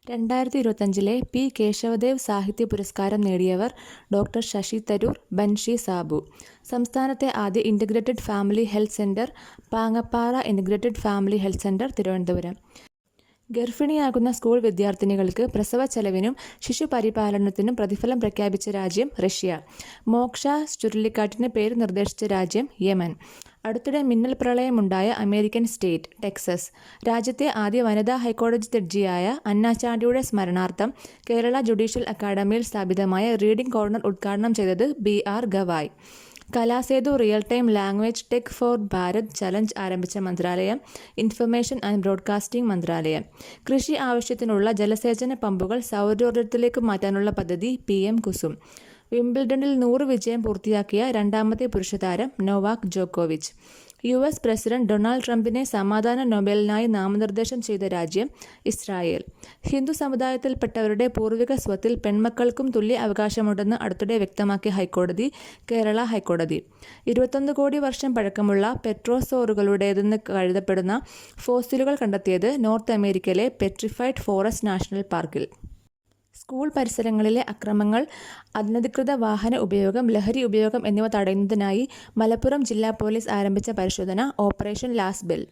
2025 P. Kesavadev സാഹിത്യ പുരസ്കാരം നേടിയവർ ഡോക്ടർ ശശി തരൂർ, ബൻഷി സാബു. സംസ്ഥാനത്തെ ആദ്യ integrated family health centre Pangappara integrated family health centre, Thiruvananthapuram. ഗർഭിണിയാകുന്ന സ്കൂൾ വിദ്യാർത്ഥിനികൾക്ക് പ്രസവ ചെലവിനും ശിശുപരിപാലനത്തിനും പ്രതിഫലം പ്രഖ്യാപിച്ച രാജ്യം റഷ്യ. മോക്ഷ ചുഴലിക്കാറ്റിന് പേര് നിർദ്ദേശിച്ച രാജ്യം യമൻ. അടുത്തിടെ മിന്നൽ പ്രളയമുണ്ടായ അമേരിക്കൻ സ്റ്റേറ്റ് ടെക്സസ്. രാജ്യത്തെ ആദ്യ വനിതാ ഹൈക്കോടതി ജഡ്ജിയായ അന്ന ചാണ്ടിയുടെ സ്മരണാർത്ഥം കേരള ജുഡീഷ്യൽ അക്കാദമിയിൽ സ്ഥാപിതമായ റീഡിംഗ് കോർണർ ഉദ്ഘാടനം ചെയ്തത് BR Gavai. Kalasetu real time language tech for Bharat challenge ആരംഭിച്ച മന്ത്രാലയം ഇൻഫർമേഷൻ ആൻഡ് ബ്രോഡ്കാസ്റ്റിംഗ് മന്ത്രാലയം. കൃഷി ആവശ്യത്തിനുള്ള ജലസേചന പമ്പുകൾ സൗരോർജ്ജത്തിലേക്ക് മാറ്റാനുള്ള പദ്ധതി PM കുസും. വിംബിൾഡണിൽ 100 വിജയം പൂർത്തിയാക്കിയ രണ്ടാമത്തെ പുരുഷതാരം നൊവാക് ജോക്കോവിച്ച്. US പ്രസിഡന്റ് ഡൊണാൾഡ് ട്രംപിനെ സമാധാന നൊബേലിനായി നാമനിർദ്ദേശം ചെയ്ത രാജ്യം ഇസ്രായേൽ. ഹിന്ദു സമുദായത്തിൽപ്പെട്ടവരുടെ പൂർവിക സ്വത്തിൽ പെൺമക്കൾക്കും തുല്യ അവകാശമുണ്ടെന്ന് അടുത്തിടെ വ്യക്തമാക്കിയ ഹൈക്കോടതി കേരള ഹൈക്കോടതി. 21 കോടി വർഷം പഴക്കമുള്ള പെട്രോസോറുകളുടേതെന്ന് കരുതപ്പെടുന്ന ഫോസിലുകൾ കണ്ടെത്തിയത് നോർത്ത് അമേരിക്കയിലെ പെട്രിഫൈഡ് ഫോറസ്റ്റ് നാഷണൽ പാർക്കിൽ. സ്കൂൾ പരിസരങ്ങളിലെ അക്രമങ്ങൾ, അനധികൃത വാഹന ഉപയോഗം, ലഹരി ഉപയോഗം എന്നിവ തടയുന്നതിനായി മലപ്പുറം ജില്ലാ പോലീസ് ആരംഭിച്ച പരിശോധന ഓപ്പറേഷൻ ലാസ്റ്റ് ബെൽ.